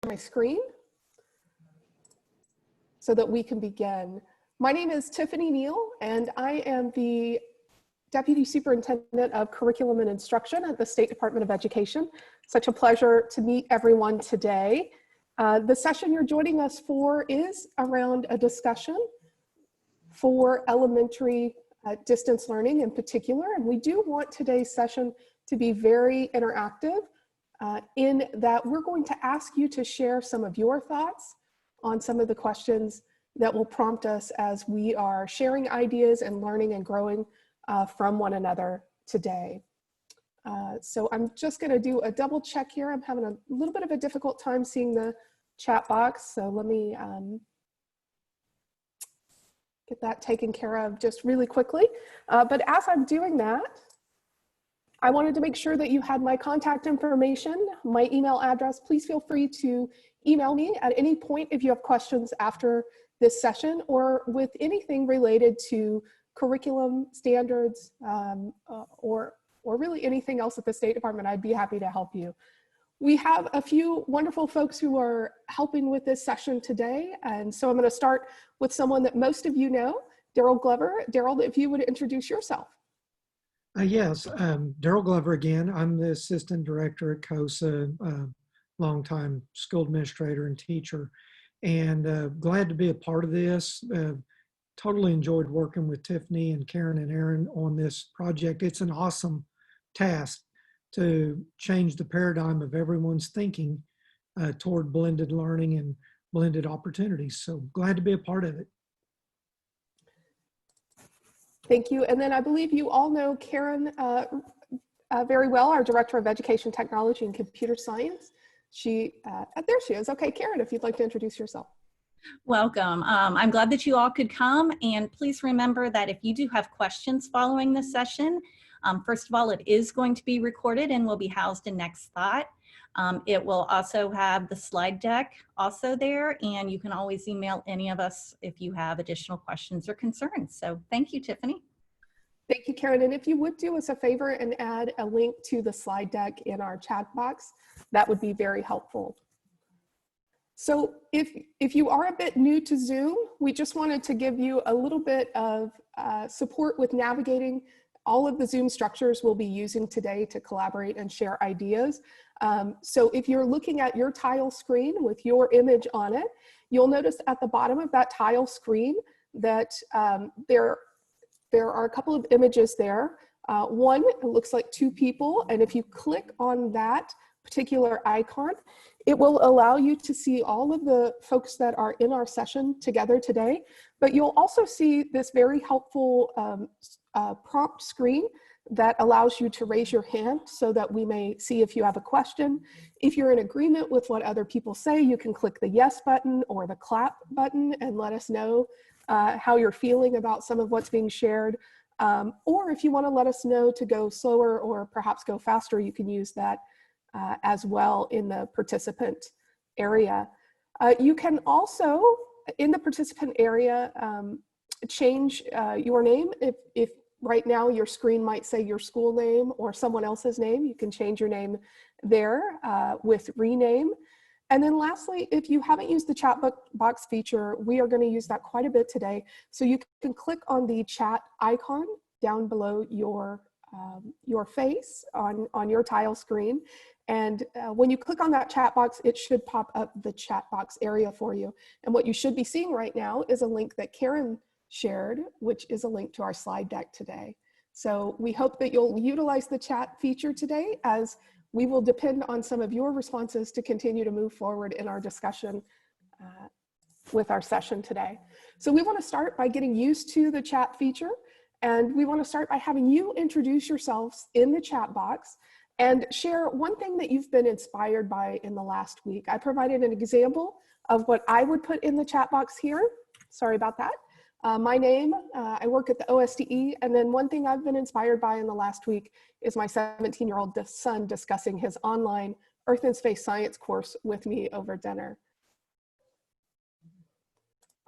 my screen so that we can begin. My name is Tiffany Neal, and I am the Deputy Superintendent of Curriculum and Instruction at the State Department of Education. Such a pleasure to meet everyone today. The session you're joining us for is around a discussion for elementary distance learning in particular, and we do want today's session to be very interactive in that we're going to ask you to share some of your thoughts on some of the questions that will prompt us as we are sharing ideas and learning and growing from one another today. So I'm just going to do a double check here. I'm having a little bit of a difficult time seeing the chat box, so let me get that taken care of just really quickly. But as I'm doing that, I wanted to make sure that you had my contact information, my email address. Please feel free to email me at any point if you have questions after this session or with anything related to curriculum standards or really anything else at the State Department. I'd be happy to help you. We have a few wonderful folks who are helping with this session today. And so I'm going to start with someone that most of you know, Darryl Glover. Darryl, if you would introduce yourself. Yes, Darryl Glover again. I'm the Assistant Director at COSA, longtime school administrator and teacher, and glad to be a part of this. Totally enjoyed working with Tiffany and Karen and Aaron on this project. It's an awesome task to change the paradigm of everyone's thinking toward blended learning and blended opportunities. So glad to be a part of it. Thank you. And then I believe you all know Karen very well, our Director of Education Technology and Computer Science. There she is. Okay, Karen, if you'd like to introduce yourself. Welcome. I'm glad that you all could come, and please remember that if you do have questions following this session, first of all, it is going to be recorded and will be housed in Next Thought. It will also have the slide deck also there, and you can always email any of us if you have additional questions or concerns. So thank you, Tiffany. Thank you, Karen. And if you would do us a favor and add a link to the slide deck in our chat box, that would be very helpful. So if you are a bit new to Zoom, we just wanted to give you a little bit of support with navigating all of the Zoom structures we'll be using today to collaborate and share ideas. So if you're looking at your tile screen with your image on it, you'll notice at the bottom of that tile screen that there are a couple of images there. One, it looks like two people, and if you click on that particular icon, it will allow you to see all of the folks that are in our session together today, but you'll also see this very helpful prompt screen that allows you to raise your hand so that we may see if you have a question. If you're in agreement with what other people say, you can click the yes button or the clap button and let us know how you're feeling about some of what's being shared. Or if you want to let us know to go slower or perhaps go faster, you can use that as well in the participant area. You can also, in the participant area, change your name. If right now your screen might say your school name or someone else's name, you can change your name there with rename. And then lastly, if you haven't used the chat box feature, we are going to use that quite a bit today. So you can click on the chat icon down below your face on your tile screen. And when you click on that chat box, it should pop up the chat box area for you. And what you should be seeing right now is a link that Karen shared, which is a link to our slide deck today. So we hope that you'll utilize the chat feature today, as we will depend on some of your responses to continue to move forward in our discussion with our session today. So we want to start by getting used to the chat feature, and we want to start by having you introduce yourselves in the chat box and share one thing that you've been inspired by in the last week. I provided an example of what I would put in the chat box here. Sorry about that. My name, I work at the OSDE, and then one thing I've been inspired by in the last week is my 17-year-old son discussing his online Earth and Space Science course with me over dinner.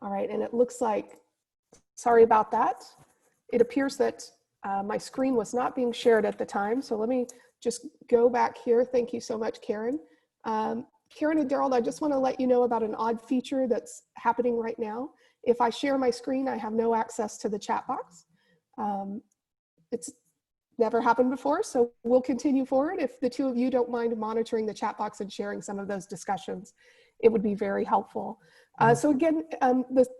All right, and it looks like, sorry about that. It appears that my screen was not being shared at the time, so let me just go back here. Thank you so much, Karen. Karen and Darryl, I just want to let you know about an odd feature that's happening right now. If I share my screen, I have no access to the chat box. It's never happened before, so we'll continue forward. If the two of you don't mind monitoring the chat box and sharing some of those discussions, it would be very helpful. So again,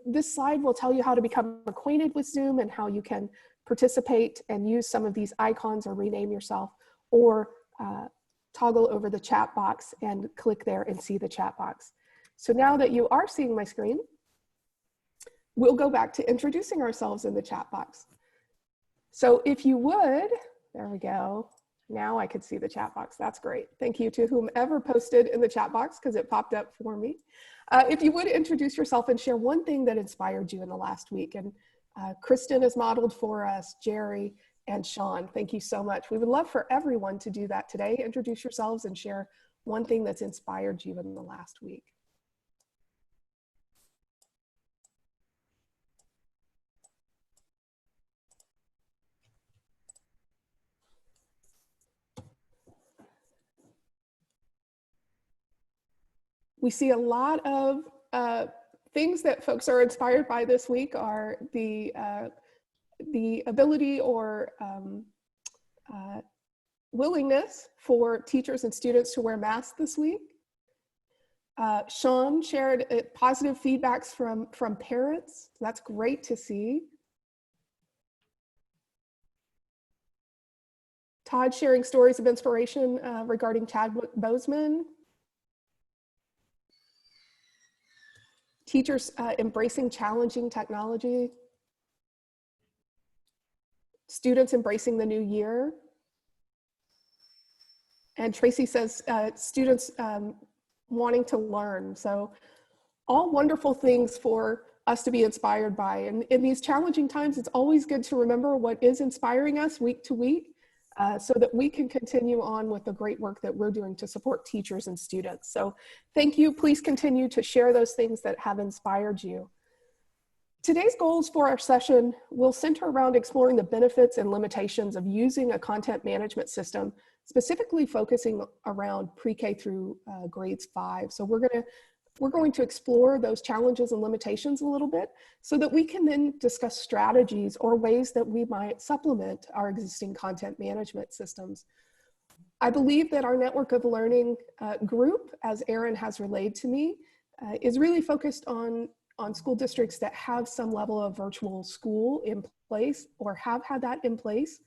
this slide will tell you how to become acquainted with Zoom and how you can participate and use some of these icons or rename yourself, or toggle over the chat box and click there and see the chat box. So now that you are seeing my screen, we'll go back to introducing ourselves in the chat box. So if you would, there we go. Now I could see the chat box. That's great. Thank you to whomever posted in the chat box because it popped up for me. If you would introduce yourself and share one thing that inspired you in the last week. And Kristen has modeled for us, Jerry and Sean. Thank you so much. We would love for everyone to do that today. Introduce yourselves and share one thing that's inspired you in the last week. We see a lot of things that folks are inspired by this week are the ability or willingness for teachers and students to wear masks this week. Sean shared positive feedbacks from parents. That's great to see. Todd sharing stories of inspiration regarding Chadwick Boseman. Teachers embracing challenging technology. Students embracing the new year. And Tracy says students wanting to learn. So all wonderful things for us to be inspired by. And in these challenging times, it's always good to remember what is inspiring us week to week so that we can continue on with the great work that we're doing to support teachers and students. So thank you. Please continue to share those things that have inspired you. Today's goals for our session will center around exploring the benefits and limitations of using a content management system, specifically focusing around pre-K through grades 5. So we're going to explore those challenges and limitations a little bit so that we can then discuss strategies or ways that we might supplement our existing content management systems. I believe that our network of learning group, as Erin has relayed to me, is really focused on school districts that have some level of virtual school in place or have had that in place.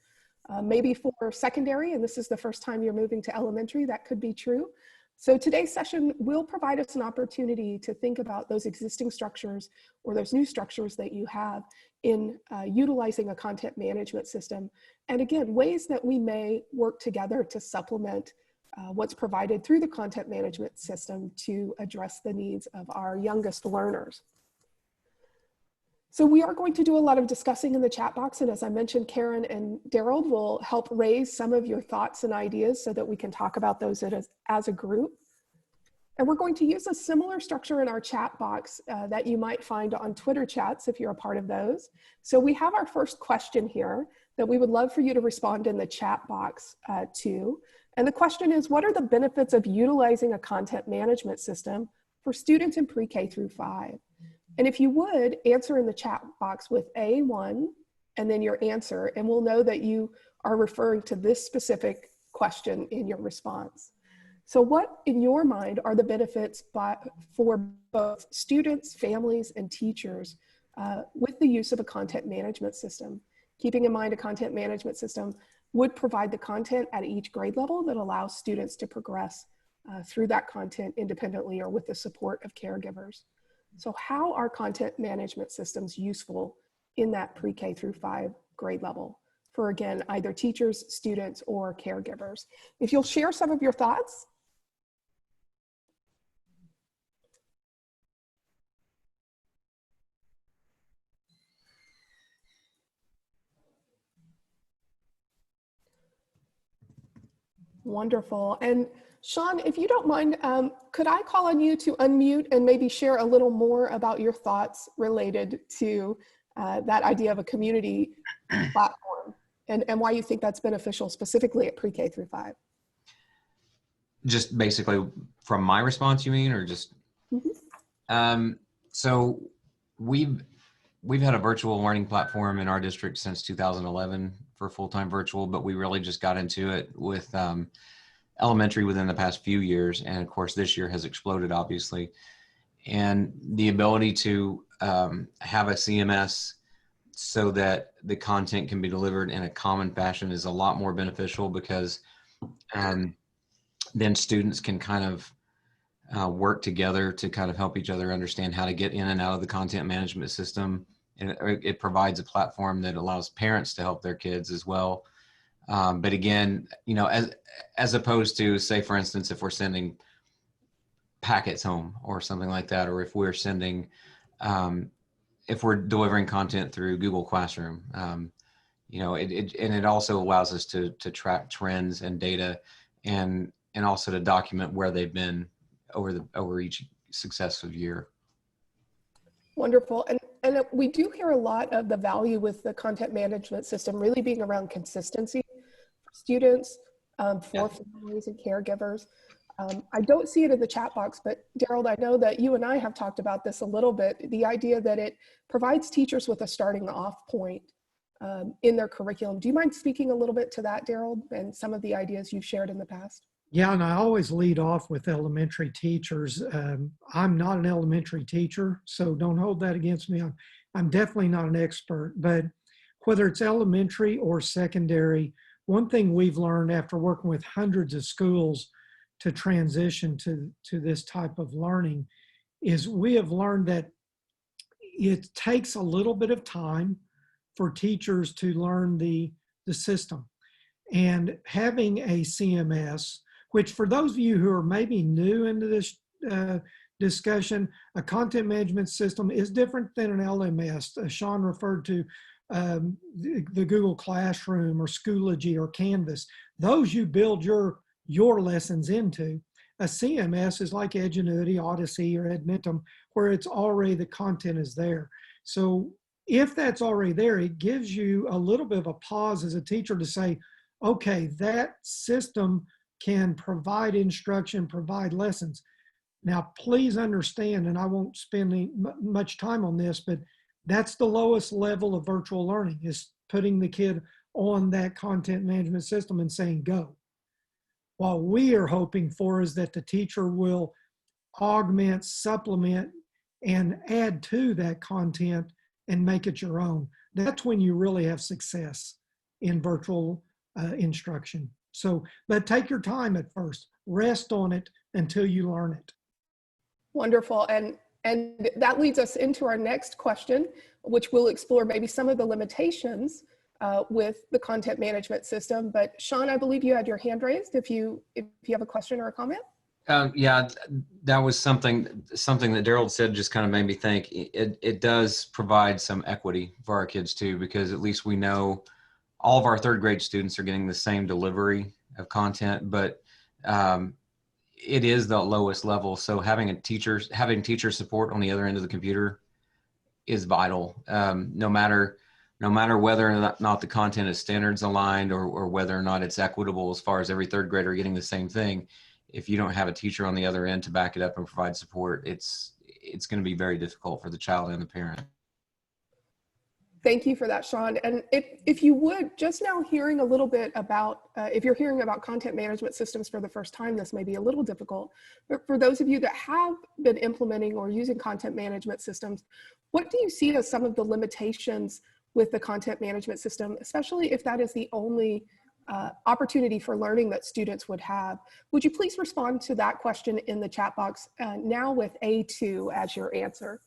Maybe for secondary, and this is the first time you're moving to elementary, that could be true. So today's session will provide us an opportunity to think about those existing structures or those new structures that you have in utilizing a content management system. And again, ways that we may work together to supplement what's provided through the content management system to address the needs of our youngest learners. So we are going to do a lot of discussing in the chat box. And as I mentioned, Karen and Darryl will help raise some of your thoughts and ideas so that we can talk about those as a group. And we're going to use a similar structure in our chat box that you might find on Twitter chats if you're a part of those. So we have our first question here that we would love for you to respond in the chat box to. And the question is, what are the benefits of utilizing a content management system for students in pre-K through 5? And if you would, answer in the chat box with A1 and then your answer, and we'll know that you are referring to this specific question in your response. So what, in your mind, are the benefits for both students, families, and teachers with the use of a content management system? Keeping in mind a content management system would provide the content at each grade level that allows students to progress through that content independently or with the support of caregivers. So how are content management systems useful in that pre-K through 5 grade level for, again, either teachers, students, or caregivers? If you'll share some of your thoughts. Wonderful. And Sean, if you don't mind, could I call on you to unmute and maybe share a little more about your thoughts related to that idea of a community platform and why you think that's beneficial specifically at pre-K through 5? Just basically from my response, you mean, or just? So we've had a virtual learning platform in our district since 2011 for full-time virtual, but we really just got into it with elementary within the past few years. And of course, this year has exploded, obviously. And the ability to have a CMS so that the content can be delivered in a common fashion is a lot more beneficial, because then students can kind of work together to kind of help each other understand how to get in and out of the content management system. And it provides a platform that allows parents to help their kids as well. But again, you know, as opposed to, say, for instance, if we're sending packets home or something like that, or if we're sending, if we're delivering content through Google Classroom, you know, it also allows us to track trends and data, and also to document where they've been over each successive year. Wonderful. And we do hear a lot of the value with the content management system really being around consistency for students, for families and caregivers. I don't see it in the chat box, but Darryl, I know that you and I have talked about this a little bit, the idea that it provides teachers with a starting off point in their curriculum. Do you mind speaking a little bit to that, Darryl, and some of the ideas you've shared in the past? Yeah, and I always lead off with elementary teachers. I'm not an elementary teacher, so don't hold that against me. I'm definitely not an expert, but whether it's elementary or secondary, one thing we've learned after working with hundreds of schools to transition to this type of learning is we have learned that it takes a little bit of time for teachers to learn the system. And having a CMS, which for those of you who are maybe new into this discussion, a content management system is different than an LMS. Sean referred to the Google Classroom or Schoology or Canvas. Those you build your lessons into. A CMS is like Edgenuity, Odyssey, or Edmentum, where it's already, the content is there. So if that's already there, it gives you a little bit of a pause as a teacher to say, okay, that system can provide instruction, provide lessons. Now, please understand, and I won't spend much time on this, but that's the lowest level of virtual learning, is putting the kid on that content management system and saying, go. What we are hoping for is that the teacher will augment, supplement, and add to that content and make it your own. That's when you really have success in virtual instruction. So, but take your time at first. Rest on it until you learn it. Wonderful. And that leads us into our next question, which will explore maybe some of the limitations with the content management system. But Sean, I believe you had your hand raised if you have a question or a comment. Yeah, that was something that Darryl said just kind of made me think. It does provide some equity for our kids too, because at least we know all of our third grade students are getting the same delivery of content, but it is the lowest level. So having teacher support on the other end of the computer is vital. No matter whether or not the content is standards aligned or whether or not it's equitable as far as every third grader getting the same thing. If you don't have a teacher on the other end to back it up and provide support, it's going to be very difficult for the child and the parent. Thank you for that, Sean. And if you would, just now hearing a little bit about, if you're hearing about content management systems for the first time, this may be a little difficult. But for those of you that have been implementing or using content management systems, what do you see as some of the limitations with the content management system, especially if that is the only opportunity for learning that students would have? Would you please respond to that question in the chat box now with A2 as your answer?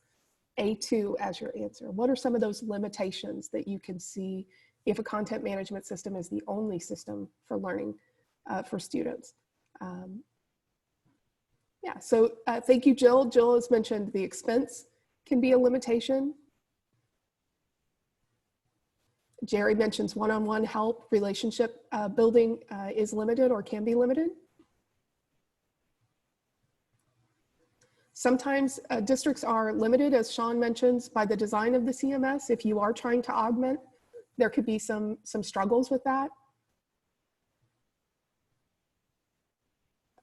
A2 as your answer. What are some of those limitations that you can see if a content management system is the only system for learning for students? Yeah, so thank you, Jill. Jill has mentioned the expense can be a limitation. Jerry mentions one-on-one help, relationship building is limited or can be limited. Sometimes districts are limited, as Sean mentions, by the design of the CMS. If you are trying to augment, there could be some struggles with that.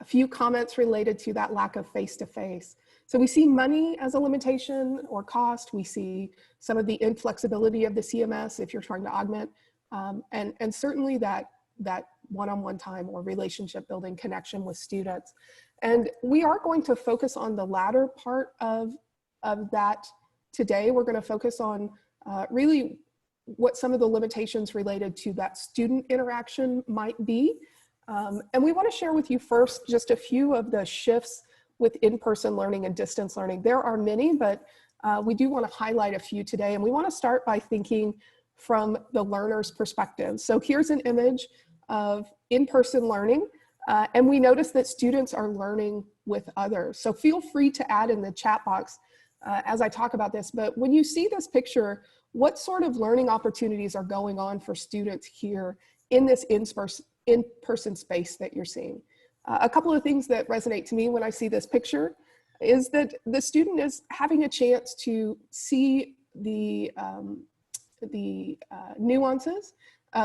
a few comments related to that lack of face-to-face. So we see money as a limitation or cost. We see some of the inflexibility of the CMS if you're trying to augment, and certainly that one-on-one time or relationship building connection with students. And we are going to focus on the latter part of that today. We're going to focus on really what some of the limitations related to that student interaction might be. And we want to share with you first just a few of the shifts with in-person learning and distance learning. There are many, but we do want to highlight a few today. And we want to start by thinking from the learner's perspective. So here's an image of in-person learning. And we notice that students are learning with others. So feel free to add in the chat box as I talk about this. But when you see this picture, what sort of learning opportunities are going on for students here in this in-person space that you're seeing? A couple of things that resonate to me when I see this picture is that the student is having a chance to see the nuances,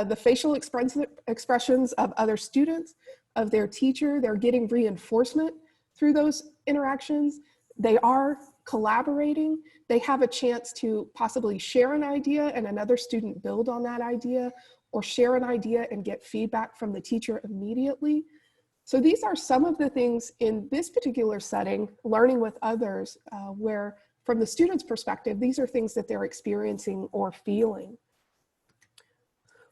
the facial expressions of other students, of their teacher. They're getting reinforcement through those interactions. They are collaborating. They have a chance to possibly share an idea and another student build on that idea, or share an idea and get feedback from the teacher immediately. So these are some of the things in this particular setting, learning with others, where from the student's perspective, these are things that they're experiencing or feeling.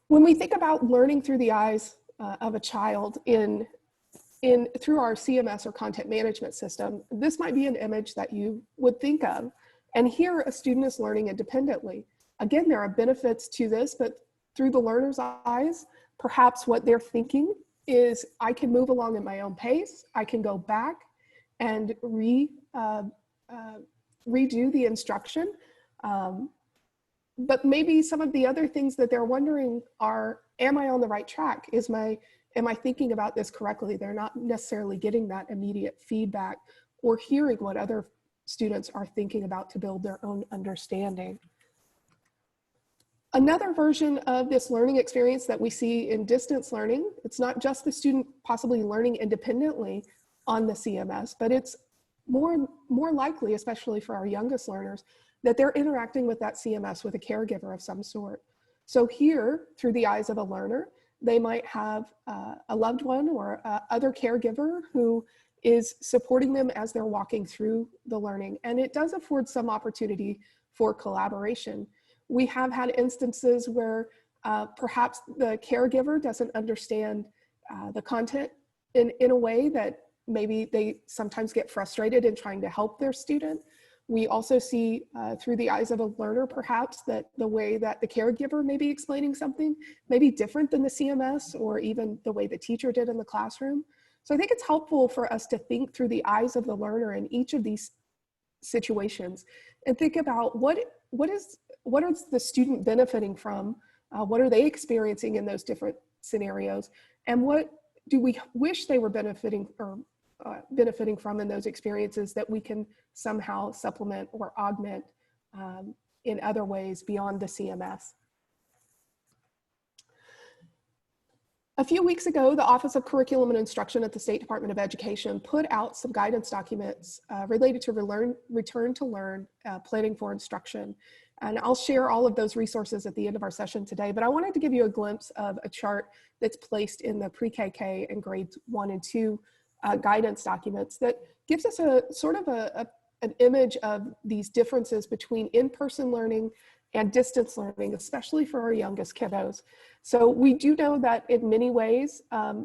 When we think about learning through the eyes of a child through our CMS or content management system, this might be an image that you would think of. And here a student is learning independently. Again, there are benefits to this, but through the learner's eyes, perhaps what they're thinking is, I can move along at my own pace. I can go back and redo the instruction. But maybe some of the other things that they're wondering are, am I on the right track? Am I thinking about this correctly? They're not necessarily getting that immediate feedback or hearing what other students are thinking about to build their own understanding. Another version of this learning experience that we see in distance learning, it's not just the student possibly learning independently on the CMS, but it's more likely, especially for our youngest learners, that they're interacting with that CMS with a caregiver of some sort. So here, through the eyes of a learner, they might have a loved one or other caregiver who is supporting them as they're walking through the learning. And it does afford some opportunity for collaboration. We have had instances where perhaps the caregiver doesn't understand the content in a way that maybe they sometimes get frustrated in trying to help their student. We also see through the eyes of a learner, perhaps, that the way that the caregiver may be explaining something may be different than the CMS or even the way the teacher did in the classroom. So I think it's helpful for us to think through the eyes of the learner in each of these situations and think about what is the student benefiting from, what are they experiencing in those different scenarios, and what do we wish they were benefiting from in those experiences that we can somehow supplement or augment in other ways beyond the CMS. A few weeks ago, the Office of Curriculum and Instruction at the State Department of Education put out some guidance documents related to return to learn, planning for instruction. And I'll share all of those resources at the end of our session today, but I wanted to give you a glimpse of a chart that's placed in the pre-KK and grades 1 and 2 guidance documents that gives us a sort of an image of these differences between in-person learning and distance learning, especially for our youngest kiddos. So we do know that in many ways,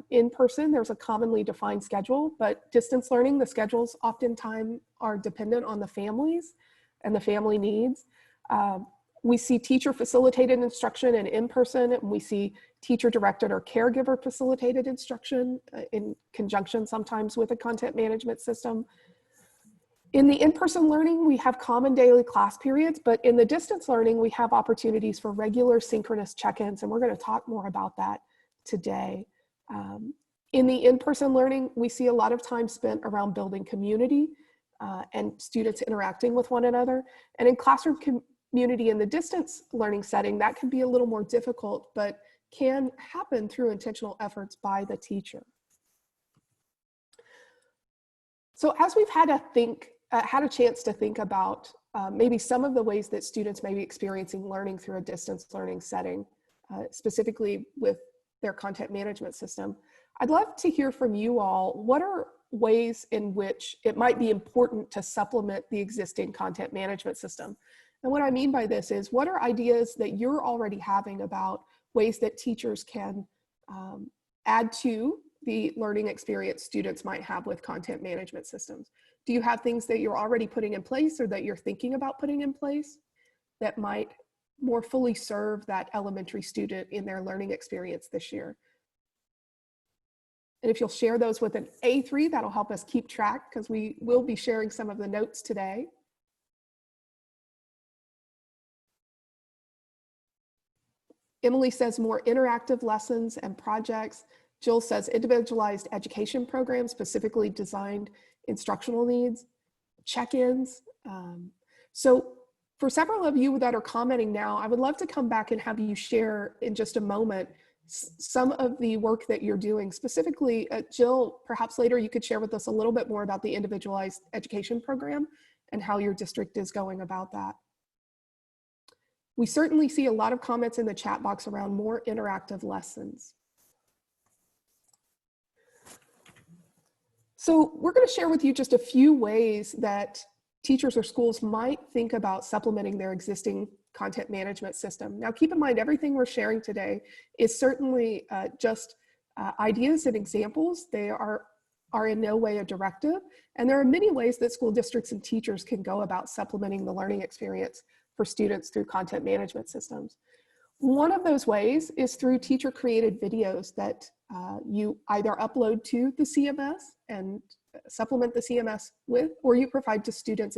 in person, there's a commonly defined schedule, but distance learning, the schedules oftentimes are dependent on the families and the family needs. We see teacher facilitated instruction and in-person, and we see teacher directed or caregiver facilitated instruction in conjunction sometimes with a content management system. In the in-person learning, we have common daily class periods, but in the distance learning, we have opportunities for regular synchronous check-ins, and we're going to talk more about that today. In the in-person learning, we see a lot of time spent around building community and students interacting with one another. And in classroom community in the distance learning setting, that can be a little more difficult, but can happen through intentional efforts by the teacher. So as we've had a chance to think about maybe some of the ways that students may be experiencing learning through a distance learning setting, specifically with their content management system, I'd love to hear from you all. What are ways in which it might be important to supplement the existing content management system? And what I mean by this is, what are ideas that you're already having about ways that teachers can add to the learning experience students might have with content management systems? Do you have things that you're already putting in place or that you're thinking about putting in place that might more fully serve that elementary student in their learning experience this year? And if you'll share those with an A3, that'll help us keep track, because we will be sharing some of the notes today. Emily says more interactive lessons and projects. Jill says individualized education programs, specifically designed instructional needs, check-ins. So for several of you that are commenting now, I would love to come back and have you share in just a moment some of the work that you're doing. Specifically, Jill, perhaps later you could share with us a little bit more about the individualized education program and how your district is going about that. We certainly see a lot of comments in the chat box around more interactive lessons. So we're going to share with you just a few ways that teachers or schools might think about supplementing their existing content management system. Now, keep in mind, everything we're sharing today is certainly just ideas and examples. They are in no way a directive. And there are many ways that school districts and teachers can go about supplementing the learning experience for students through content management systems. One of those ways is through teacher-created videos that you either upload to the CMS and supplement the CMS with, or you provide to students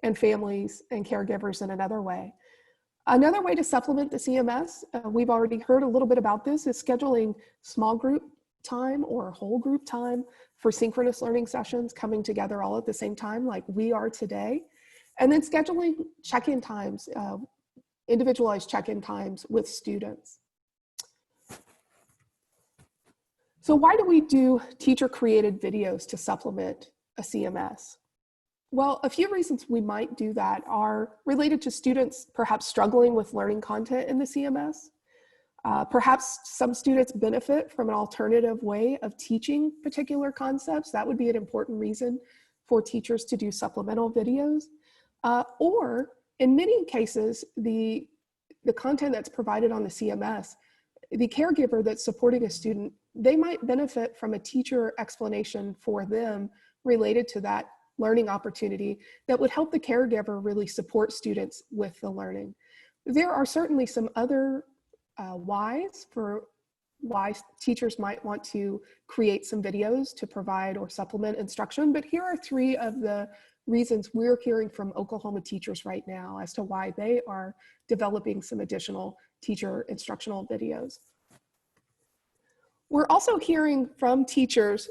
and families and caregivers in another way. Another way to supplement the CMS, we've already heard a little bit about this, is scheduling small group time or whole group time for synchronous learning sessions, coming together all at the same time like we are today. And then scheduling check-in times, individualized check-in times with students. So why do we do teacher-created videos to supplement a CMS? Well, a few reasons we might do that are related to students perhaps struggling with learning content in the CMS. Perhaps some students benefit from an alternative way of teaching particular concepts. That would be an important reason for teachers to do supplemental videos. Or in many cases, the content that's provided on the CMS, the caregiver that's supporting a student, they might benefit from a teacher explanation for them related to that learning opportunity that would help the caregiver really support students with the learning. There are certainly some other whys for why teachers might want to create some videos to provide or supplement instruction, but here are three of the reasons we're hearing from Oklahoma teachers right now as to why they are developing some additional teacher instructional videos. We're also hearing from teachers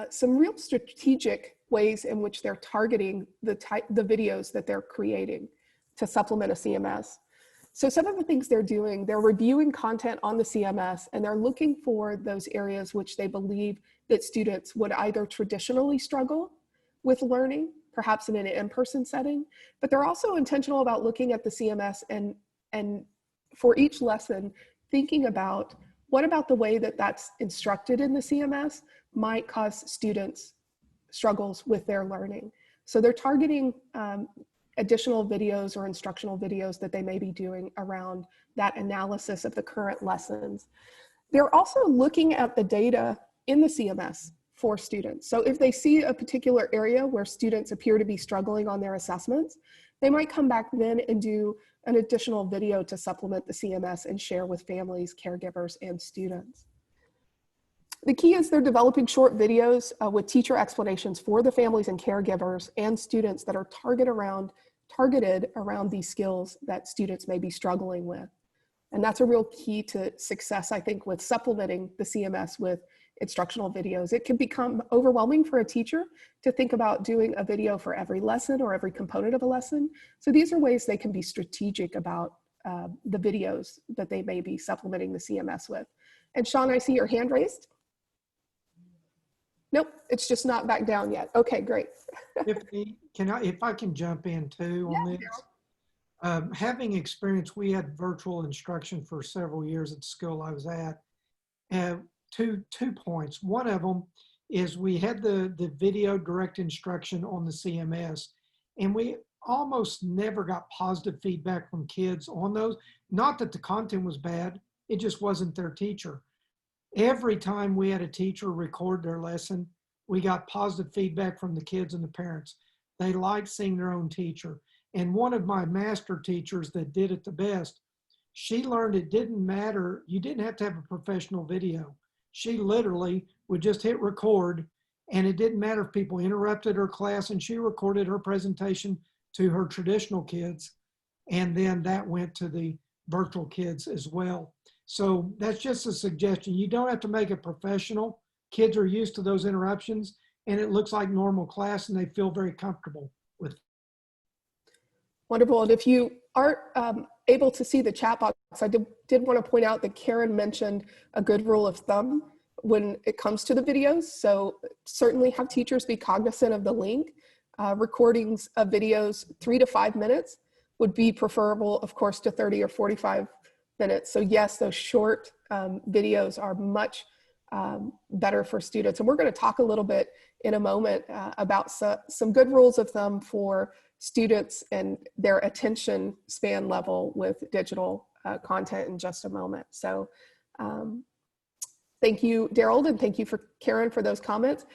some real strategic ways in which they're targeting the videos that they're creating to supplement a CMS. So some of the things they're doing, they're reviewing content on the CMS and they're looking for those areas which they believe that students would either traditionally struggle with learning, perhaps in an in-person setting, but they're also intentional about looking at the CMS and for each lesson, thinking about what about the way that that's instructed in the CMS might cause students struggles with their learning. So they're targeting additional videos or instructional videos that they may be doing around that analysis of the current lessons. They're also looking at the data in the CMS for students. So if they see a particular area where students appear to be struggling on their assessments, they might come back then and do an additional video to supplement the CMS and share with families, caregivers, and students. The key is they're developing short videos with teacher explanations for the families and caregivers and students that are targeted around these skills that students may be struggling with. And that's a real key to success, I think, with supplementing the CMS with instructional videos. It can become overwhelming for a teacher to think about doing a video for every lesson or every component of a lesson. So these are ways they can be strategic about the videos that they may be supplementing the CMS with. And Sean, I see your hand raised. Nope, it's just not back down yet. Okay, great. If I can jump in too on Yeah, this. Having experience, we had virtual instruction for several years at the school I was at. Two points. One of them is we had the video direct instruction on the CMS, and we almost never got positive feedback from kids on those. Not that the content was bad, it just wasn't their teacher. Every time we had a teacher record their lesson, we got positive feedback from the kids and the parents. They liked seeing their own teacher. And one of my master teachers that did it the best, she learned it didn't matter. You didn't have to have a professional video. She literally would just hit record, and it didn't matter if people interrupted her class, and she recorded her presentation to her traditional kids. And then that went to the virtual kids as well. So that's just a suggestion. You don't have to make it professional. Kids are used to those interruptions, and it looks like normal class, and they feel very comfortable with it. Wonderful. And if you aren't able to see the chat box, I did want to point out that Karen mentioned a good rule of thumb when it comes to the videos. So certainly have teachers be cognizant of the link. Recordings of videos 3 to 5 minutes would be preferable, of course, to 30 or 45 minutes. So yes, those short videos are much better for students. And we're going to talk a little bit in a moment about some good rules of thumb for students and their attention span level with digital content in just a moment. So thank you, Darryl, and thank you for Karen for those comments.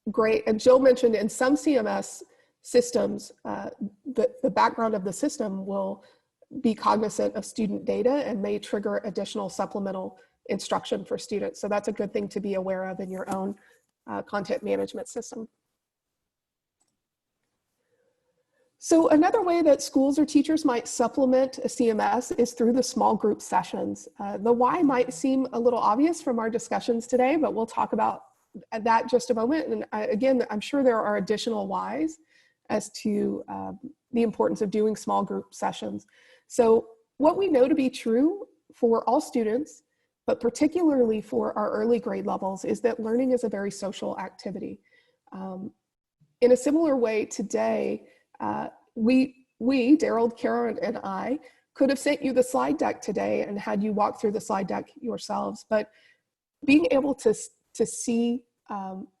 Great. And Jill mentioned in some CMS systems, the background of the system will be cognizant of student data and may trigger additional supplemental instruction for students. So that's a good thing to be aware of in your own content management system. So another way that schools or teachers might supplement a CMS is through the small group sessions. The why might seem a little obvious from our discussions today, but we'll talk about that just a moment. And again, I'm sure there are additional whys as to the importance of doing small group sessions. So what we know to be true for all students, but particularly for our early grade levels, is that learning is a very social activity. In a similar way today, we, Darryl, Karen, and I could have sent you the slide deck today and had you walk through the slide deck yourselves, but being able to see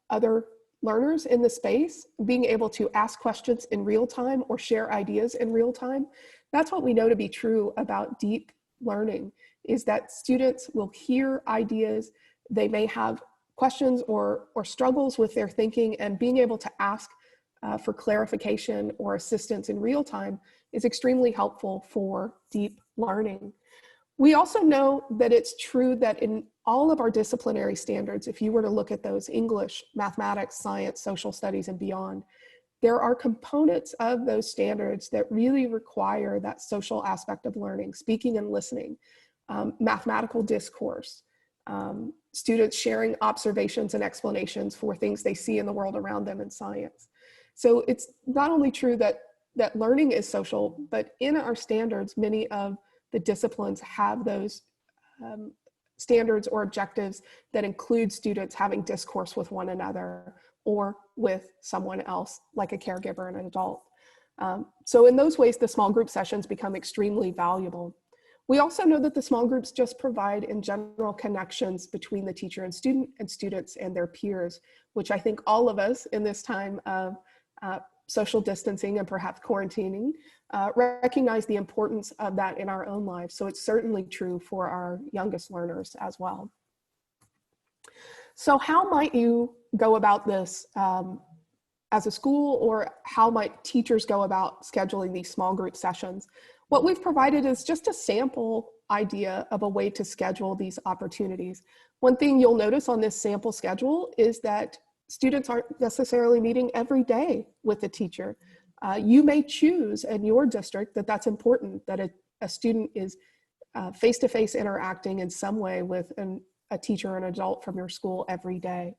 other learners in the space, being able to ask questions in real time or share ideas in real time, that's what we know to be true about deep learning, is that students will hear ideas, they may have questions or struggles with their thinking, and being able to ask for clarification or assistance in real time is extremely helpful for deep learning. We also know that it's true that in all of our disciplinary standards, if you were to look at those, English, mathematics, science, social studies, and beyond, there are components of those standards that really require that social aspect of learning, speaking and listening, mathematical discourse, students sharing observations and explanations for things they see in the world around them in science. So it's not only true that learning is social, but in our standards, many of the disciplines have those standards or objectives that include students having discourse with one another or with someone else, like a caregiver and an adult. So in those ways, the small group sessions become extremely valuable. We also know that the small groups just provide, in general, connections between the teacher and students and their peers, which I think all of us in this time of social distancing and perhaps quarantining recognize the importance of that in our own lives. So it's certainly true for our youngest learners as well. So how might you go about this as a school, or how might teachers go about scheduling these small group sessions? What we've provided is just a sample idea of a way to schedule these opportunities. One thing you'll notice on this sample schedule is that students aren't necessarily meeting every day with a teacher. You may choose in your district that that's important, that a student is face-to-face interacting in some way with a teacher or an adult from your school every day.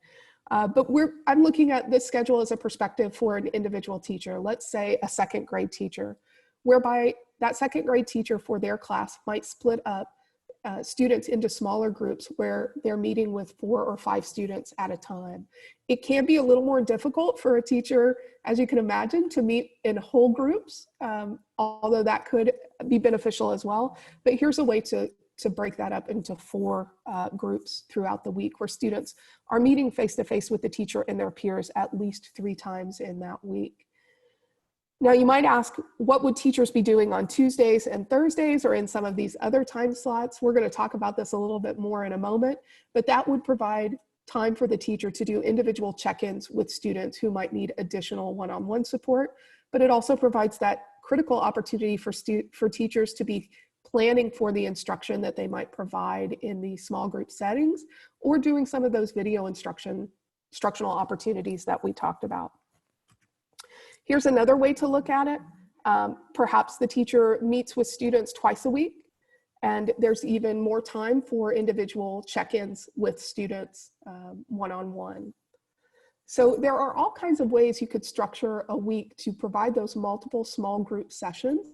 But I'm looking at this schedule as a perspective for an individual teacher, let's say a second grade teacher, whereby that second grade teacher for their class might split up students into smaller groups where they're meeting with 4 or 5 students at a time. It can be a little more difficult for a teacher, as you can imagine, to meet in whole groups, although that could be beneficial as well. But here's a way to break that up into 4 groups throughout the week, where students are meeting face-to-face with the teacher and their peers at least 3 times in that week. Now, you might ask, what would teachers be doing on Tuesdays and Thursdays or in some of these other time slots? We're going to talk about this a little bit more in a moment, but that would provide time for the teacher to do individual check-ins with students who might need additional one-on-one support, but it also provides that critical opportunity for teachers to be planning for the instruction that they might provide in the small group settings, or doing some of those video instructional opportunities that we talked about. Here's another way to look at it. Perhaps the teacher meets with students twice a week, and there's even more time for individual check-ins with students one-on-one. So there are all kinds of ways you could structure a week to provide those multiple small group sessions.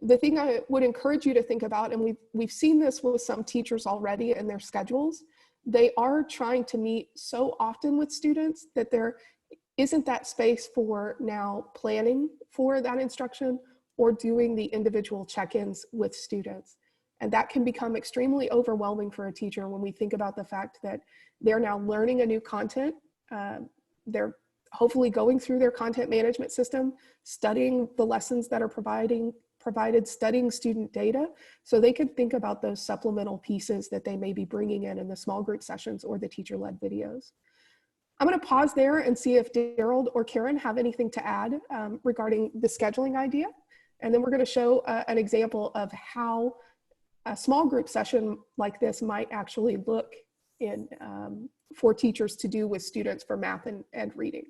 The thing I would encourage you to think about, and we've seen this with some teachers already in their schedules, they are trying to meet so often with students that there isn't that space for now planning for that instruction or doing the individual check-ins with students. And that can become extremely overwhelming for a teacher when we think about the fact that they're now learning a new content. They're hopefully going through their content management system, studying the lessons that are provided, studying student data, so they can think about those supplemental pieces that they may be bringing in the small group sessions or the teacher-led videos. I'm going to pause there and see if Darryl or Karen have anything to add regarding the scheduling idea. And then we're going to show an example of how a small group session like this might actually look in for teachers to do with students for math and reading.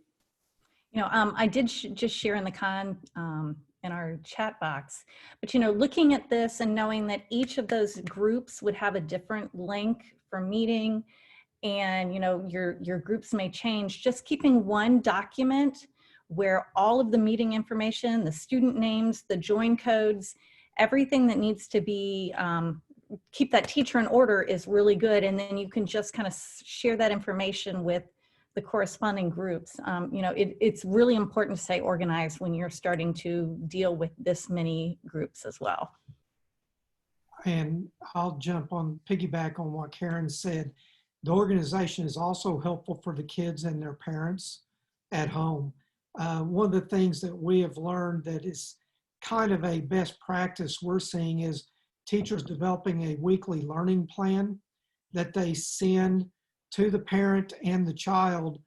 You know, I did just share in the in our chat box, but, you know, looking at this and knowing that each of those groups would have a different link for meeting, and, you know, your groups may change, just keeping one document where all of the meeting information, the student names, the join codes, everything that needs to be, keep that teacher in order is really good. And then you can just kind of share that information with the corresponding groups. You know, it's really important to stay organized when you're starting to deal with this many groups as well. And I'll piggyback on what Karen said. The organization is also helpful for the kids and their parents at home. One of the things that we have learned that is kind of a best practice we're seeing is teachers developing a weekly learning plan that they send to the parent and the child,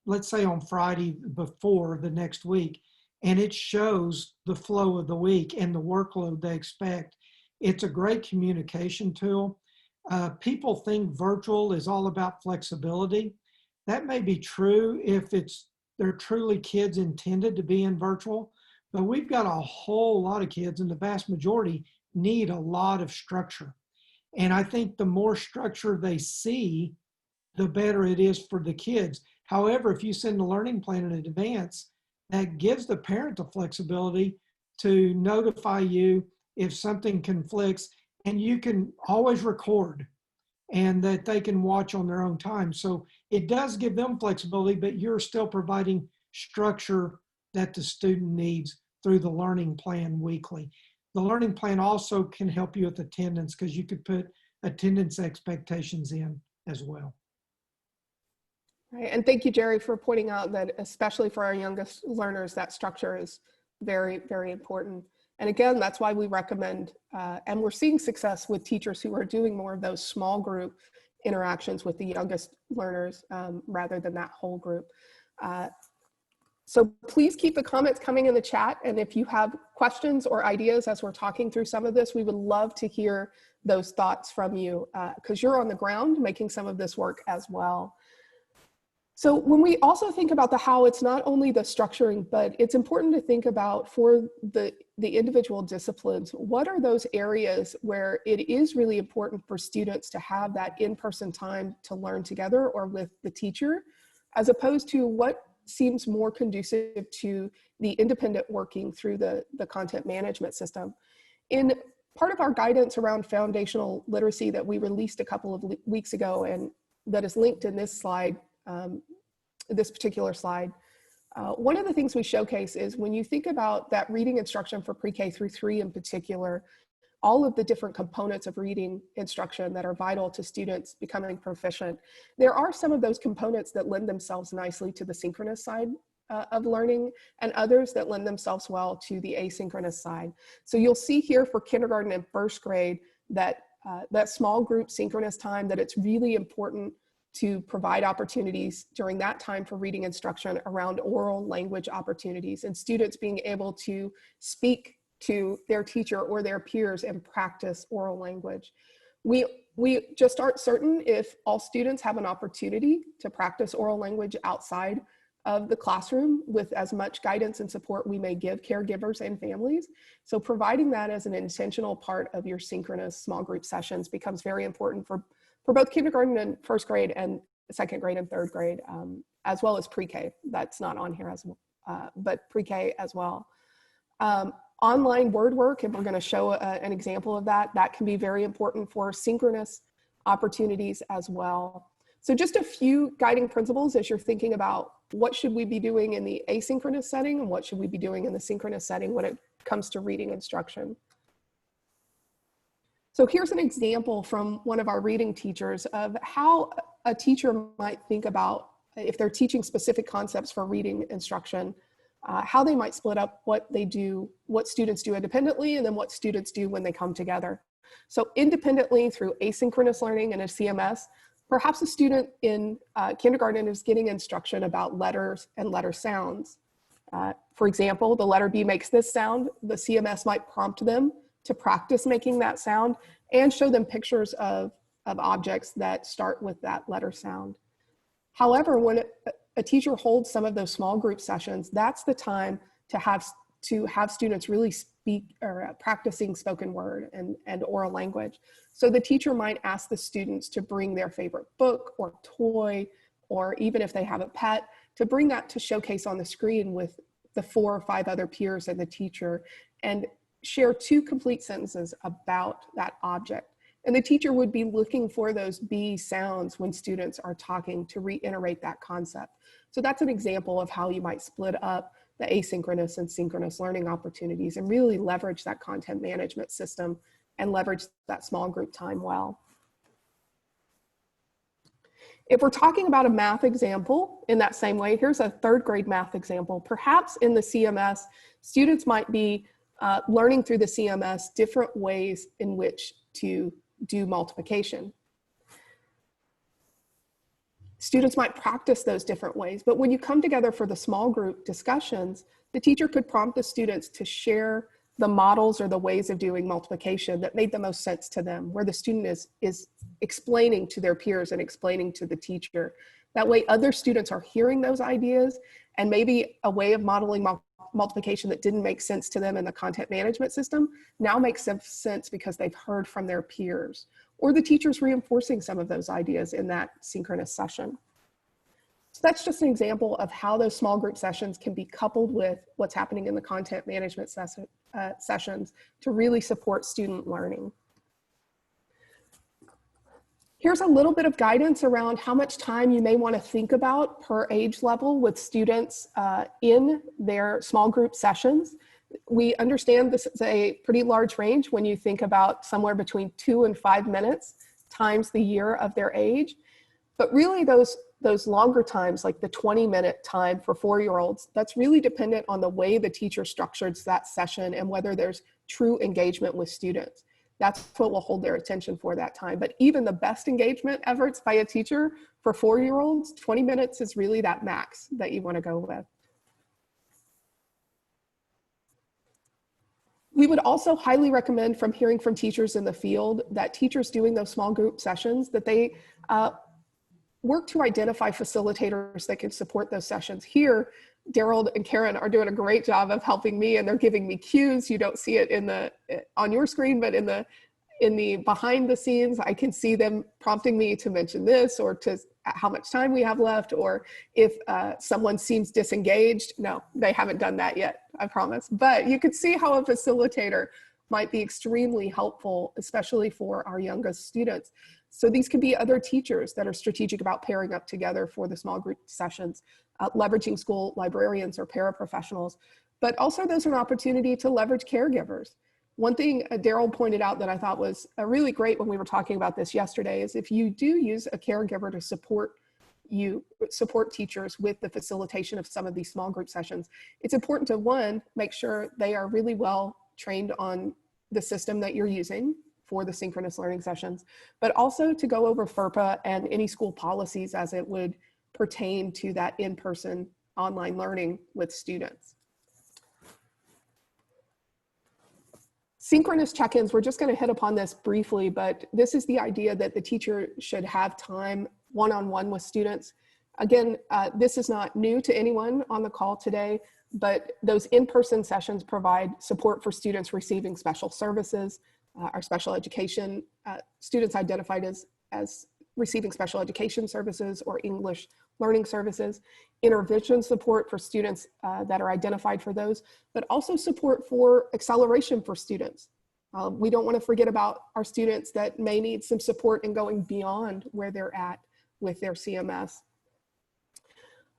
let's say on Friday before the next week, and it shows the flow of the week and the workload they expect. It's a great communication tool. People think virtual is all about flexibility. That may be true if they're truly kids intended to be in virtual, but we've got a whole lot of kids, and the vast majority need a lot of structure. And I think the more structure they see, the better it is for the kids. However, if you send a learning plan in advance, that gives the parent the flexibility to notify you if something conflicts, and you can always record and that they can watch on their own time. So it does give them flexibility, but you're still providing structure that the student needs through the learning plan weekly. The learning plan also can help you with attendance, because you could put attendance expectations in as well. Right. And thank you, Jerry, for pointing out that especially for our youngest learners, that structure is very, very important. And again, that's why we recommend, and we're seeing success with teachers who are doing more of those small group interactions with the youngest learners rather than that whole group. So please keep the comments coming in the chat. And if you have questions or ideas as we're talking through some of this, we would love to hear those thoughts from you, because you're on the ground making some of this work as well. So when we also think about the how, it's not only the structuring, but it's important to think about for the individual disciplines, what are those areas where it is really important for students to have that in-person time to learn together or with the teacher, as opposed to what seems more conducive to the independent working through the content management system. In part of our guidance around foundational literacy that we released a couple of weeks ago, and that is linked in this slide, this particular slide, one of the things we showcase is when you think about that reading instruction for pre-K through 3 in particular, all of the different components of reading instruction that are vital to students becoming proficient. There are some of those components that lend themselves nicely to the synchronous side of learning, and others that lend themselves well to the asynchronous side. So you'll see here for kindergarten and first grade that that small group synchronous time, that it's really important to provide opportunities during that time for reading instruction around oral language opportunities and students being able to speak to their teacher or their peers and practice oral language. We just aren't certain if all students have an opportunity to practice oral language outside of the classroom with as much guidance and support we may give caregivers and families. So providing that as an intentional part of your synchronous small group sessions becomes very important for both kindergarten and first grade and second grade and third grade, as well as pre-K. That's not on here as well, but pre-K as well. Online word work, and we're going to show an example of that. That can be very important for synchronous opportunities as well. So just a few guiding principles as you're thinking about what should we be doing in the asynchronous setting and what should we be doing in the synchronous setting when it comes to reading instruction. So here's an example from one of our reading teachers of how a teacher might think about, if they're teaching specific concepts for reading instruction, how they might split up what they do, what students do independently, and then what students do when they come together. So independently through asynchronous learning and a CMS, perhaps a student in kindergarten is getting instruction about letters and letter sounds. For example, the letter B makes this sound. The CMS might prompt them to practice making that sound and show them pictures of objects that start with that letter sound. However, when a teacher holds some of those small group sessions, that's the time to have students really speak or practicing spoken word and oral language. So the teacher might ask the students to bring their favorite book or toy, or even if they have a pet, to bring that to showcase on the screen with the 4 or 5 other peers and the teacher, and share 2 complete sentences about that object. And the teacher would be looking for those B sounds when students are talking to reiterate that concept. So that's an example of how you might split up the asynchronous and synchronous learning opportunities and really leverage that content management system and leverage that small group time well. If we're talking about a math example in that same way, here's a 3rd grade math example. Perhaps in the CMS, students might be learning through the CMS different ways in which to do multiplication. Students might practice those different ways, but when you come together for the small group discussions, the teacher could prompt the students to share the models or the ways of doing multiplication that made the most sense to them, where the student is explaining to their peers and explaining to the teacher. That way other students are hearing those ideas, and maybe a way of modeling multiplication that didn't make sense to them in the content management system now makes sense because they've heard from their peers, or the teacher's reinforcing some of those ideas in that synchronous session. So that's just an example of how those small group sessions can be coupled with what's happening in the content management sessions to really support student learning. Here's a little bit of guidance around how much time you may want to think about per age level with students in their small group sessions. We understand this is a pretty large range when you think about somewhere between 2 and 5 minutes times the year of their age. But really those longer times, like the 20-minute time for 4-year-olds, that's really dependent on the way the teacher structures that session and whether there's true engagement with students. That's what will hold their attention for that time. But even the best engagement efforts by a teacher for 4-year-olds, 20 minutes is really that max that you want to go with. We would also highly recommend, from hearing from teachers in the field, that teachers doing those small group sessions, that they work to identify facilitators that can support those sessions. Here, Darryl and Karen are doing a great job of helping me, and they're giving me cues. You don't see it on your screen, but in the behind the scenes, I can see them prompting me to mention this, or to how much time we have left, or if someone seems disengaged. No, they haven't done that yet, I promise. But you could see how a facilitator might be extremely helpful, especially for our youngest students. So these could be other teachers that are strategic about pairing up together for the small group sessions, leveraging school librarians or paraprofessionals, but also there's an opportunity to leverage caregivers. One thing Darryl pointed out that I thought was really great when we were talking about this yesterday is if you do use a caregiver to support teachers with the facilitation of some of these small group sessions, it's important to, one, make sure they are really well trained on the system that you're using for the synchronous learning sessions, but also to go over FERPA and any school policies as it would pertain to that in-person online learning with students. Synchronous check-ins, we're just going to hit upon this briefly, but this is the idea that the teacher should have time one-on-one with students. Again, this is not new to anyone on the call today, but those in-person sessions provide support for students receiving special services, our special education, students identified as receiving special education services or English learning services, intervention support for students that are identified for those, but also support for acceleration for students. We don't want to forget about our students that may need some support in going beyond where they're at with their CMS.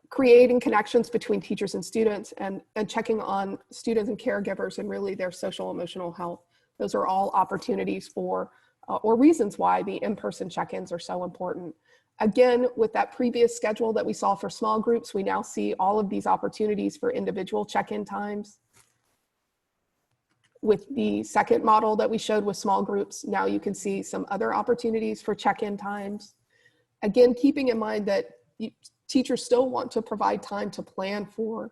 Creating connections between teachers and students and checking on students and caregivers and really their social emotional health. Those are all opportunities for or reasons why the in-person check-ins are so important. Again, with that previous schedule that we saw for small groups, we now see all of these opportunities for individual check-in times. With the second model that we showed with small groups, now you can see some other opportunities for check-in times. Again, keeping in mind that teachers still want to provide time to plan for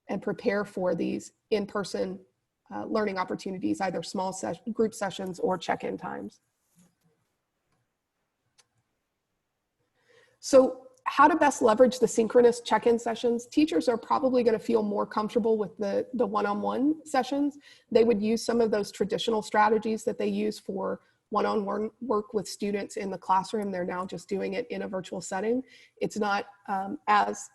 and prepare for these in-person learning opportunities, either small group sessions or check-in times. So how to best leverage the synchronous check-in sessions? Teachers are probably going to feel more comfortable with the one-on-one sessions. They would use some of those traditional strategies that they use for one-on-one work with students in the classroom. They're now just doing it in a virtual setting. It's not as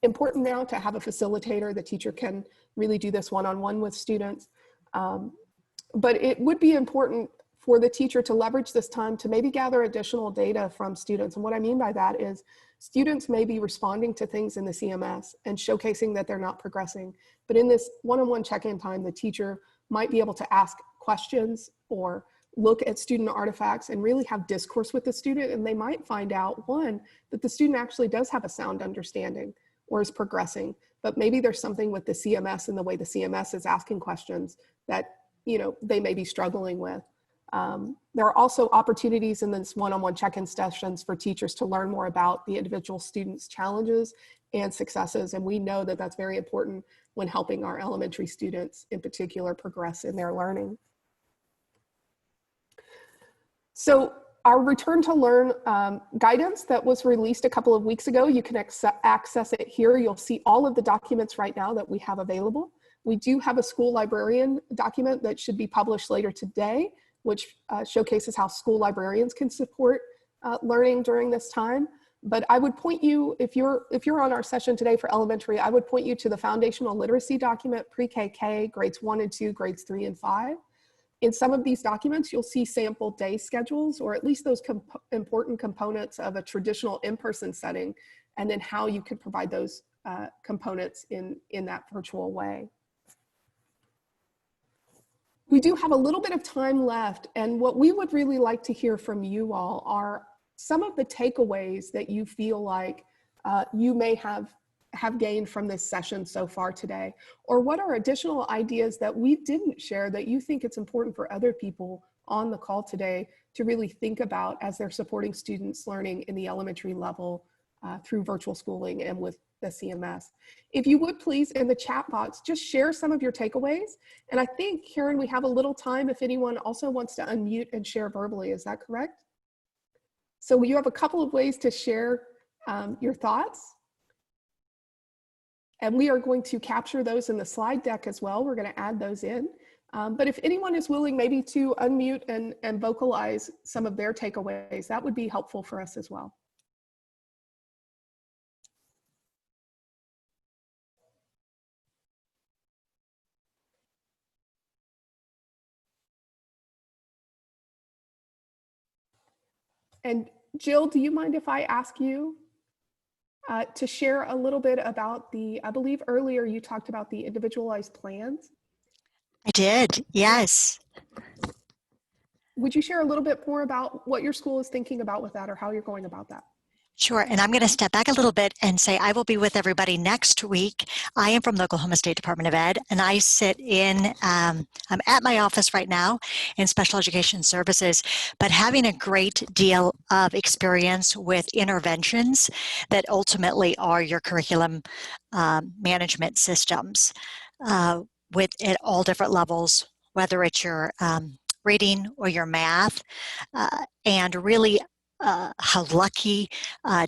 important now to have a facilitator. The teacher can really do this one-on-one with students. But it would be important for the teacher to leverage this time to maybe gather additional data from students. And what I mean by that is students may be responding to things in the CMS and showcasing that they're not progressing. But in this one-on-one check-in time, the teacher might be able to ask questions or look at student artifacts and really have discourse with the student. And they might find out, one, that the student actually does have a sound understanding or is progressing, but maybe there's something with the CMS and the way the CMS is asking questions that, you know, they may be struggling with. There are also opportunities in this one-on-one check-in sessions for teachers to learn more about the individual students' challenges and successes. And we know that that's very important when helping our elementary students in particular progress in their learning. So our Return to Learn guidance that was released a couple of weeks ago, you can access it here. You'll see all of the documents right now that we have available. We do have a school librarian document that should be published later today, which showcases how school librarians can support learning during this time. But I would point you, if you're on our session today for elementary, I would point you to the foundational literacy document, pre-KK, grades 1 and 2, grades 3 and 5. In some of these documents, you'll see sample day schedules, or at least those important components of a traditional in-person setting, and then how you could provide those components in that virtual way. We do have a little bit of time left, and what we would really like to hear from you all are some of the takeaways that you feel like you may have gained from this session so far today, or what are additional ideas that we didn't share that you think it's important for other people on the call today to really think about as they're supporting students learning in the elementary level through virtual schooling and with the CMS. If you would please, in the chat box, just share some of your takeaways. And I think, Karen, we have a little time if anyone also wants to unmute and share verbally. Is that correct? So you have a couple of ways to share your thoughts. And we are going to capture those in the slide deck as well. We're going to add those in. But if anyone is willing maybe to unmute and vocalize some of their takeaways, that would be helpful for us as well. And Jill, do you mind if I ask you to share a little bit about I believe earlier you talked about the individualized plans. I did, yes. Would you share a little bit more about what your school is thinking about with that or how you're going about that? Sure, and I'm going to step back a little bit and say I will be with everybody next week. I am from the Oklahoma State Department of Ed, and I sit in, I'm at my office right now in Special Education Services, but having a great deal of experience with interventions that ultimately are your curriculum management systems at all different levels, whether it's your reading or your math, and really how lucky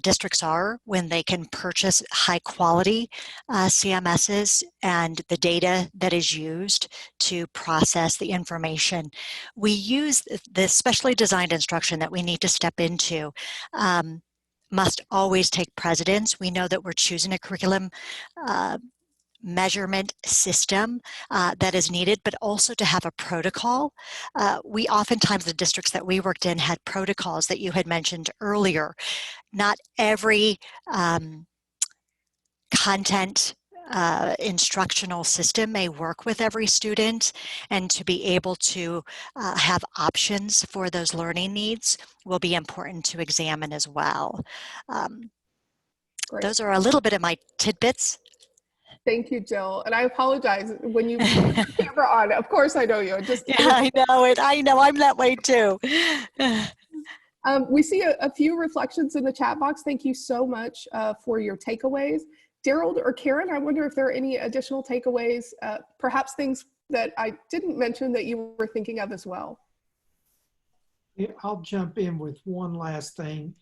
districts are when they can purchase high quality CMSs and the data that is used to process the information. We use this specially designed instruction that we need to step into must always take precedence. We know that we're choosing a curriculum measurement system that is needed, but also to have a protocol. We oftentimes, the districts that we worked in had protocols that you had mentioned earlier. Not every content instructional system may work with every student, and to be able to have options for those learning needs will be important to examine as well. Those are a little bit of my tidbits. Thank you, Jill. And I apologize when you put the camera on. Of course, I know you. Yeah, I know it. I know I'm that way too. We see a few reflections in the chat box. Thank you so much for your takeaways. Darryl or Karen, I wonder if there are any additional takeaways, perhaps things that I didn't mention that you were thinking of as well. Yeah, I'll jump in with one last thing.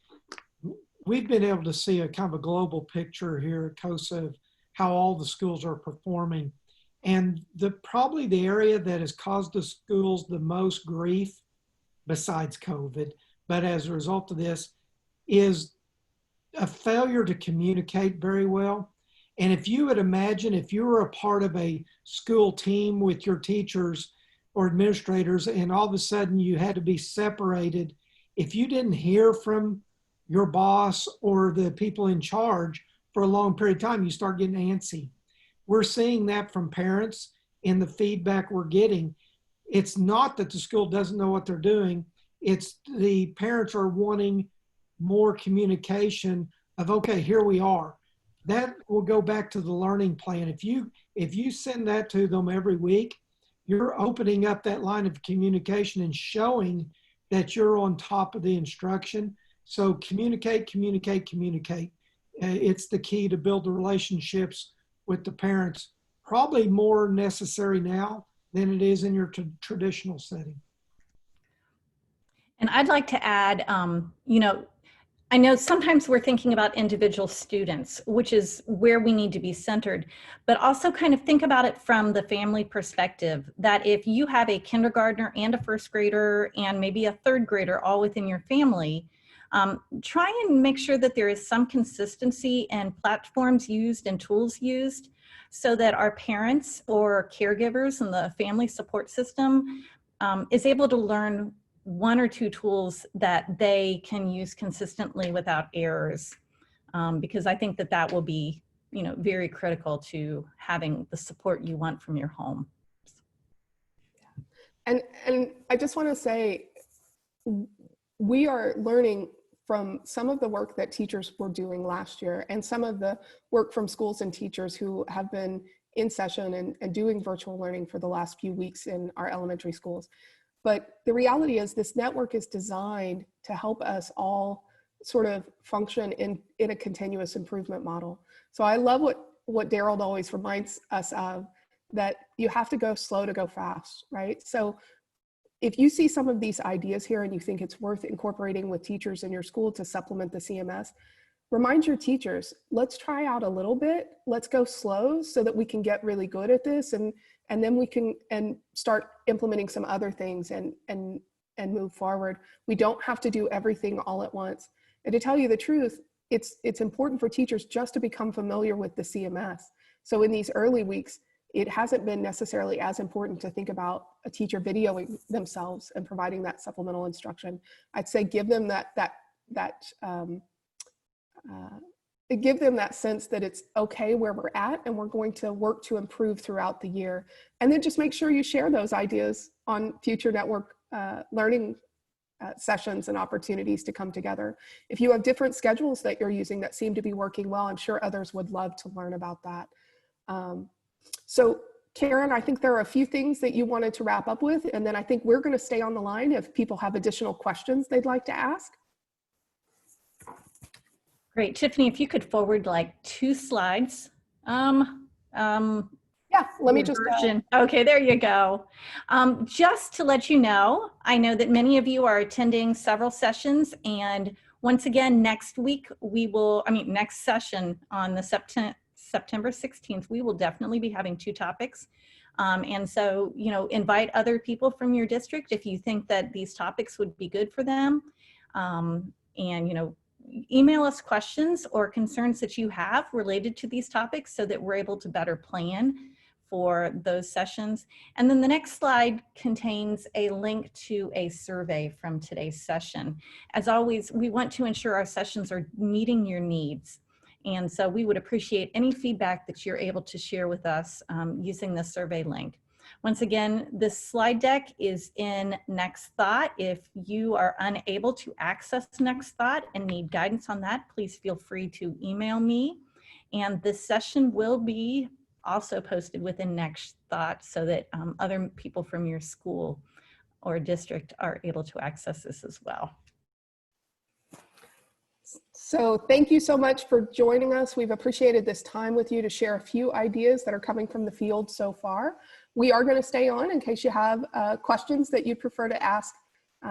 We've been able to see a kind of a global picture here at COSA of how all the schools are performing. And probably the area that has caused the schools the most grief, besides COVID, but as a result of this, is a failure to communicate very well. And if you would imagine, if you were a part of a school team with your teachers or administrators, and all of a sudden you had to be separated, if you didn't hear from your boss or the people in charge for a long period of time, you start getting antsy. We're seeing that from parents in the feedback we're getting. It's not that the school doesn't know what they're doing. It's the parents are wanting more communication of, okay, here we are. That will go back to the learning plan. If you send that to them every week, you're opening up that line of communication and showing that you're on top of the instruction. So communicate, communicate, communicate. It's the key to build the relationships with the parents, probably more necessary now than it is in your traditional setting. And I'd like to add, I know sometimes we're thinking about individual students, which is where we need to be centered, but also kind of think about it from the family perspective, that if you have a kindergartner and a first grader and maybe a third grader all within your family, try and make sure that there is some consistency and platforms used and tools used so that our parents or caregivers and the family support system is able to learn one or two tools that they can use consistently without errors, because I think that will be, very critical to having the support you want from your home. And I just want to say, we are learning from some of the work that teachers were doing last year and some of the work from schools and teachers who have been in session and doing virtual learning for the last few weeks in our elementary schools. But the reality is this network is designed to help us all sort of function in a continuous improvement model. So I love what Darryl always reminds us of, that you have to go slow to go fast, right? So if you see some of these ideas here and you think it's worth incorporating with teachers in your school to supplement the CMS, remind your teachers, let's try out a little bit, let's go slow so that we can get really good at this, and then we can start implementing some other things and move forward. We don't have to do everything all at once. And to tell you the truth, it's important for teachers just to become familiar with the CMS. So in these early weeks, it hasn't been necessarily as important to think about a teacher videoing themselves and providing that supplemental instruction. I'd say give them give them that sense that it's okay where we're at and we're going to work to improve throughout the year. And then just make sure you share those ideas on future network learning sessions and opportunities to come together. If you have different schedules that you're using that seem to be working well, I'm sure others would love to learn about that. So Karen, I think there are a few things that you wanted to wrap up with, and then I think we're going to stay on the line if people have additional questions they'd like to ask. Great. Tiffany, if you could forward like 2 slides. Yeah, let me just. Okay, there you go. Just to let you know, I know that many of you are attending several sessions, and once again, next week next session on the September 16th, we will definitely be having 2 topics. And so, invite other people from your district if you think that these topics would be good for them. And, email us questions or concerns that you have related to these topics so that we're able to better plan for those sessions. And then the next slide contains a link to a survey from today's session. As always, we want to ensure our sessions are meeting your needs. And so we would appreciate any feedback that you're able to share with us using the survey link. Once again, this slide deck is in Next Thought. If you are unable to access Next Thought and need guidance on that, please feel free to email me. And this session will be also posted within Next Thought so that other people from your school or district are able to access this as well. So thank you so much for joining us. We've appreciated this time with you to share a few ideas that are coming from the field so far. We are going to stay on in case you have questions that you'd prefer to ask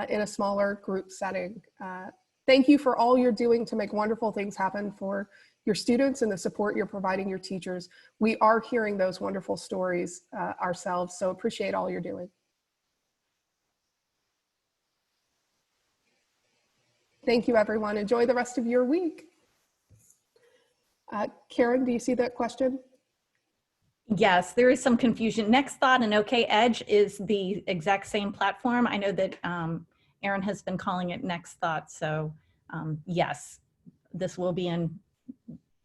in a smaller group setting. Thank you for all you're doing to make wonderful things happen for your students and the support you're providing your teachers. We are hearing those wonderful stories ourselves, so appreciate all you're doing. Thank you, everyone. Enjoy the rest of your week. Karen, do you see that question? Yes, there is some confusion. Next Thought and OK Edge is the exact same platform. I know that Aaron has been calling it Next Thought. So yes, this will be in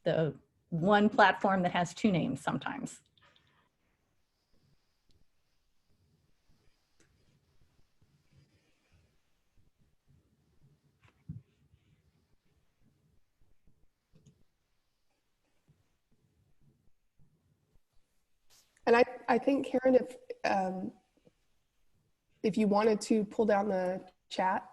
the one platform that has 2 names sometimes. And I think, Karen, if you wanted to pull down the chat